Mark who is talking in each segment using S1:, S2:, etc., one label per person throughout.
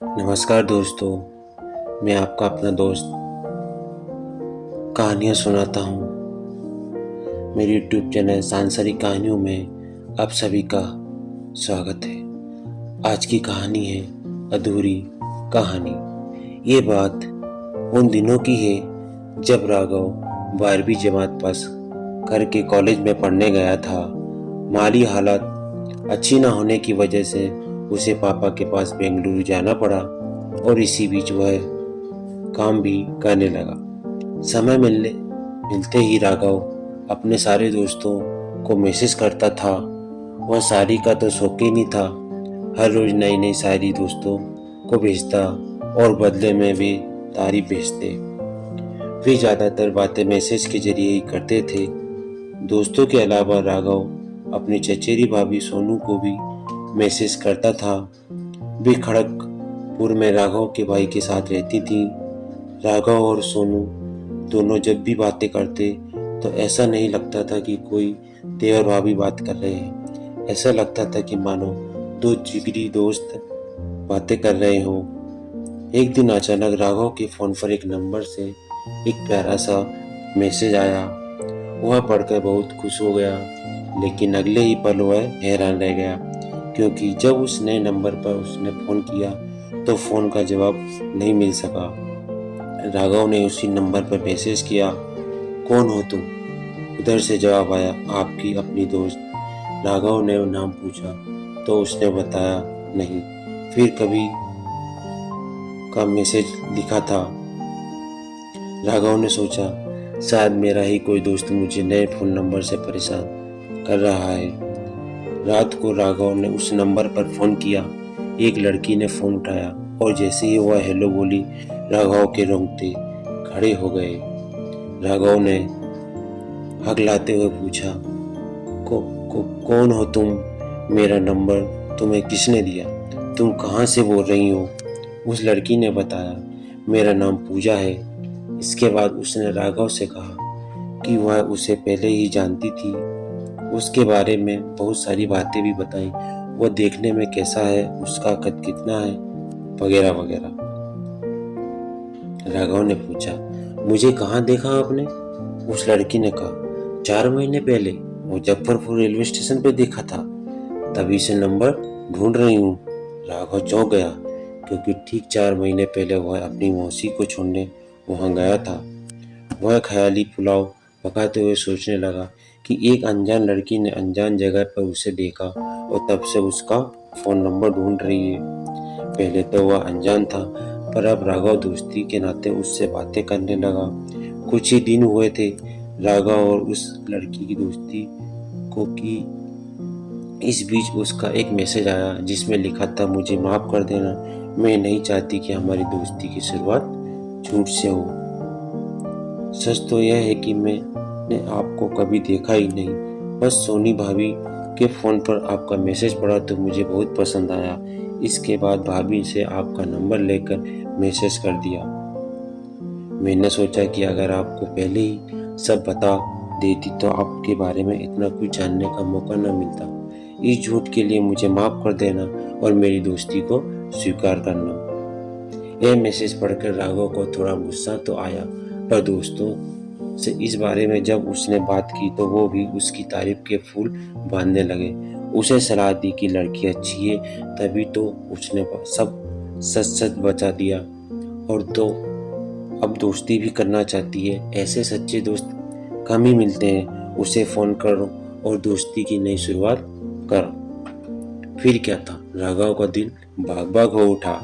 S1: नमस्कार दोस्तों, मैं आपका अपना दोस्त कहानियाँ सुनाता हूँ। मेरी यूट्यूब चैनल सांसारिक कहानियों में आप सभी का स्वागत है। आज की कहानी है अधूरी कहानी। ये बात उन दिनों की है जब राघव 12वीं जमात पास करके कॉलेज में पढ़ने गया था। माली हालात अच्छी न होने की वजह से उसे पापा के पास बेंगलुरु जाना पड़ा और इसी बीच वह काम भी करने लगा। समय मिलते ही राघव अपने सारे दोस्तों को मैसेज करता था। वह शायरी का तो शौकीन ही था। हर रोज नई नई शायरी दोस्तों को भेजता और बदले में वे तारीफ भेजते। वे ज़्यादातर बातें मैसेज के जरिए ही करते थे। दोस्तों के अलावा राघव अपनी चचेरी भाभी सोनू को भी मैसेज करता था। वे खड़गपुर में राघव के भाई के साथ रहती थी। राघव और सोनू दोनों जब भी बातें करते तो ऐसा नहीं लगता था कि कोई देवर भाभी बात कर रहे हैं। ऐसा लगता था कि मानो दो जिगरी दोस्त बातें कर रहे हों। एक दिन अचानक राघव के फ़ोन पर एक नंबर से एक प्यारा सा मैसेज आया। वह पढ़कर बहुत खुश हो गया, लेकिन अगले ही पल वह हैरान रह गया, क्योंकि जब उस नए नंबर पर उसने फ़ोन किया तो फ़ोन का जवाब नहीं मिल सका। राघव ने उसी नंबर पर मैसेज किया, कौन हो तुम? उधर से जवाब आया, आपकी अपनी दोस्त। राघव ने नाम पूछा तो उसने बताया नहीं। फिर कभी का मैसेज लिखा था। राघव ने सोचा शायद मेरा ही कोई दोस्त मुझे नए फ़ोन नंबर से परेशान कर रहा है। रात को राघव ने उस नंबर पर फ़ोन किया। एक लड़की ने फ़ोन उठाया और जैसे ही वह हेलो बोली, राघव के रोंगटे खड़े हो गए। राघव ने हकलाते हुए पूछा, कौन हो तुम? मेरा नंबर तुम्हें किसने दिया? तुम कहाँ से बोल रही हो? उस लड़की ने बताया, मेरा नाम पूजा है। इसके बाद उसने राघव से कहा कि वह उसे पहले ही जानती थी। उसके बारे में बहुत सारी बातें भी बताई। वह देखने में कैसा है, उसका कद कितना है, वगैरह वगैरह। राघव ने पूछा, मुझे कहाँ देखा आपने? उस लड़की ने कहा, 4 महीने पहले मुजफ्फरपुर रेलवे स्टेशन पे देखा था, तभी से नंबर ढूंढ रही हूँ। राघव चौंक गया, क्योंकि ठीक 4 महीने पहले वह अपनी मौसी को छोड़ने वहाँ गया था। वह ख्याली पुलाव पकाते हुए सोचने लगा कि एक अनजान लड़की ने अनजान जगह पर उसे देखा और तब से उसका फ़ोन नंबर ढूंढ रही है। पहले तो वह अनजान था, पर अब राघव दोस्ती के नाते उससे बातें करने लगा। कुछ ही दिन हुए थे राघव और उस लड़की की दोस्ती को कि इस बीच उसका एक मैसेज आया जिसमें लिखा था, मुझे माफ़ कर देना, मैं नहीं चाहती कि हमारी दोस्ती की शुरुआत झूठ से हो। सच तो यह है कि मैंने आपको कभी देखा ही नहीं, बस सोनी भाभी के फ़ोन पर आपका मैसेज पढ़ा तो मुझे बहुत पसंद आया। इसके बाद भाभी से आपका नंबर लेकर मैसेज कर दिया। मैंने सोचा कि अगर आपको पहले ही सब बता देती तो आपके बारे में इतना कुछ जानने का मौका न मिलता। इस झूठ के लिए मुझे माफ़ कर देना और मेरी दोस्ती को स्वीकार करना। यह मैसेज पढ़कर राघव को थोड़ा गुस्सा तो आया, पर दोस्तों से इस बारे में जब उसने बात की तो वो भी उसकी तारीफ के फूल बांधने लगे। उसे सलाह दी कि लड़की अच्छी है, तभी तो उसने सब सच सच बता दिया और तो अब दोस्ती भी करना चाहती है। ऐसे सच्चे दोस्त कम ही मिलते हैं। उसे फ़ोन करो और दोस्ती की नई शुरुआत करो। फिर क्या था, राघव का दिल बाग बाग हो उठा।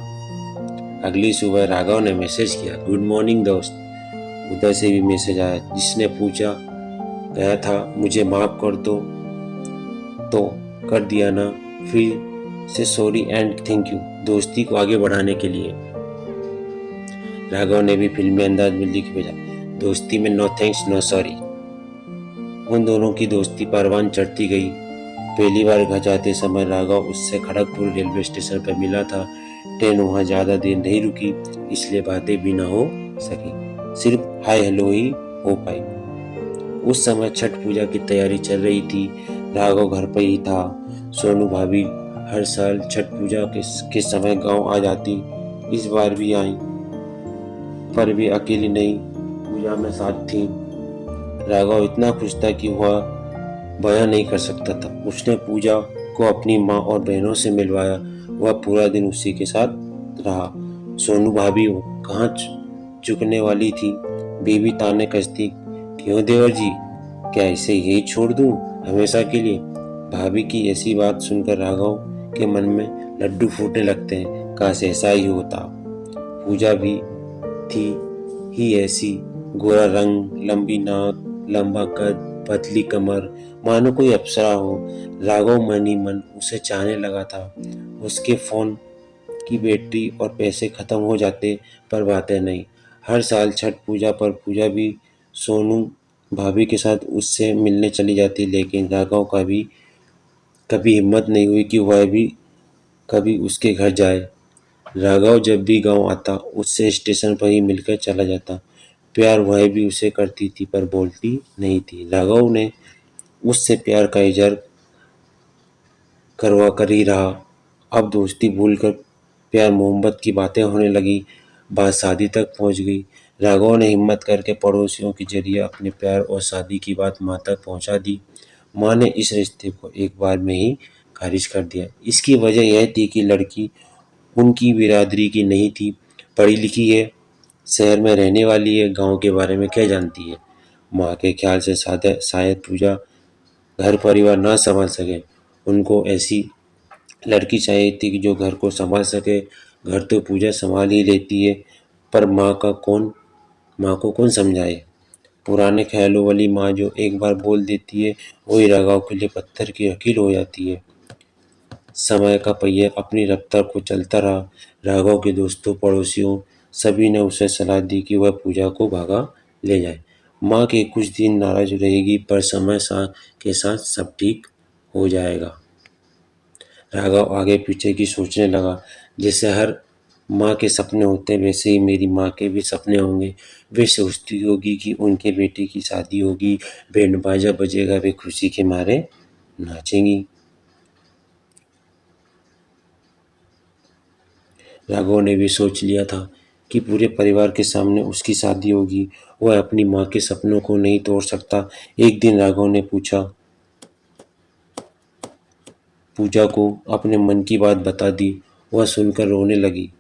S1: अगली सुबह राघव ने मैसेज किया, गुड मॉर्निंग दोस्त। उधर से भी मैसेज आया जिसने पूछा गया था, मुझे माफ़ कर दो तो कर दिया ना, फिर से सॉरी एंड थैंक यू दोस्ती को आगे बढ़ाने के लिए। राघव ने भी फिल्मी अंदाज में लिख भेजा, दोस्ती में नो थैंक्स नो सॉरी। उन दोनों की दोस्ती परवान चढ़ती गई। पहली बार घर जाते समय राघव उससे खड़गपुर रेलवे स्टेशन पर मिला था। ट्रेन वहाँ ज़्यादा देर नहीं रुकी, इसलिए बातें भी ना हो सकी, सिर्फ हाय हेलो ही हो पाई। उस समय छठ पूजा की तैयारी चल रही थी। राघव घर पर ही था। सोनू भाभी हर साल छठ पूजा के समय गांव आ जाती। इस बार भी आई, पर वे अकेली नहीं, पूजा में साथ थी। राघव इतना खुश था कि वह बयां नहीं कर सकता था। उसने पूजा को अपनी माँ और बहनों से मिलवाया। वह पूरा दिन उसी के साथ रहा। सोनू भाभी कहाँ चुकने वाली थी। बीवी ताने कसती, क्यों देवर जी, क्या इसे यही छोड़ दूं हमेशा के लिए। भाभी की ऐसी बात सुनकर राघव के मन में लड्डू फूटने लगते हैं। काश ऐसा ही होता। पूजा भी थी ही ऐसी, गोरा रंग, लंबी नाक, लंबा कद, पतली कमर, मानो कोई अप्सरा हो। राघव मन ही मन उसे चाहने लगा था। उसके फोन की बैटरी और पैसे खत्म हो जाते, पर बातें नहीं। हर साल छठ पूजा पर पूजा भी सोनू भाभी के साथ उससे मिलने चली जाती, लेकिन राघव का भी कभी हिम्मत नहीं हुई कि वह भी कभी उसके घर जाए। राघव जब भी गांव आता उससे स्टेशन पर ही मिलकर चला जाता। प्यार वह भी उसे करती थी, पर बोलती नहीं थी। राघव ने उससे प्यार का इजहार करवा कर ही रहा। अब दोस्ती भूलकर प्यार मोहब्बत की बातें होने लगी। बात शादी तक पहुंच गई। राघव ने हिम्मत करके पड़ोसियों के जरिए अपने प्यार और शादी की बात माँ तक पहुंचा दी। माँ ने इस रिश्ते को एक बार में ही खारिज कर दिया। इसकी वजह यह थी कि लड़की उनकी बिरादरी की नहीं थी, पढ़ी लिखी है, शहर में रहने वाली है, गांव के बारे में क्या जानती है। माँ के ख्याल से शायद पूजा घर परिवार ना संभाल सके। उनको ऐसी लड़की चाहिए थी कि जो घर को संभाल सके। घर तो पूजा संभाल ही लेती है, पर माँ को कौन समझाए। पुराने ख्यालों वाली माँ जो एक बार बोल देती है, वही राघव के लिए पत्थर की लकीर हो जाती है। समय का पहिया अपनी रफ्तार को चलता रहा। राघव के दोस्तों, पड़ोसियों, सभी ने उसे सलाह दी कि वह पूजा को भागा ले जाए। माँ के कुछ दिन नाराज रहेगी, पर समय के साथ सब ठीक हो जाएगा। राघव आगे पीछे की सोचने लगा। जैसे हर माँ के सपने होते हैं, वैसे ही मेरी माँ के भी सपने होंगे। वे सोचती होगी कि उनके बेटे की शादी होगी, बैंड बाजा बजेगा, वे खुशी के मारे नाचेंगी। राघव ने भी सोच लिया था कि पूरे परिवार के सामने उसकी शादी होगी। वह अपनी माँ के सपनों को नहीं तोड़ सकता। एक दिन राघव ने पूजा को अपने मन की बात बता दी। वह सुनकर रोने लगी।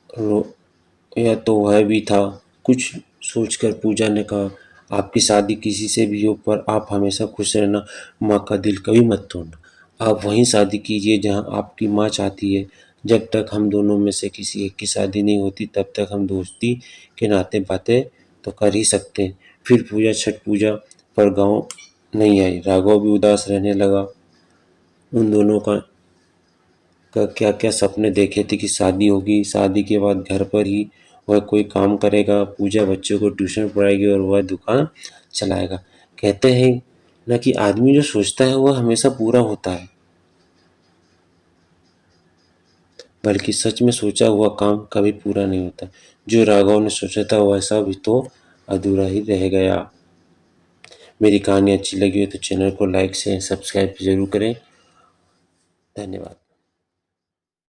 S1: रोया तो वह भी था। कुछ सोचकर पूजा ने कहा, आपकी शादी किसी से भी हो, पर आप हमेशा खुश रहना। माँ का दिल कभी मत तोड़ना। आप वहीं शादी कीजिए जहाँ आपकी माँ चाहती है। जब तक हम दोनों में से किसी एक की शादी नहीं होती, तब तक हम दोस्ती के नाते बातें तो कर ही सकते हैं। फिर पूजा छठ पूजा पर गाँव नहीं आई। राघव भी उदास रहने लगा। उन दोनों का क्या क्या सपने देखे थे कि शादी होगी, शादी के बाद घर पर ही वह कोई काम करेगा, पूजा बच्चों को ट्यूशन पढ़ाएगी और वह दुकान चलाएगा। कहते हैं न कि आदमी जो सोचता है वह हमेशा पूरा होता है, बल्कि सच में सोचा हुआ काम कभी पूरा नहीं होता। जो राघव ने सोचा था वैसा भी तो अधूरा ही रह गया। मेरी कहानी अच्छी लगी हो तो चैनल को लाइक शेयर सब्सक्राइब जरूर करें। धन्यवाद।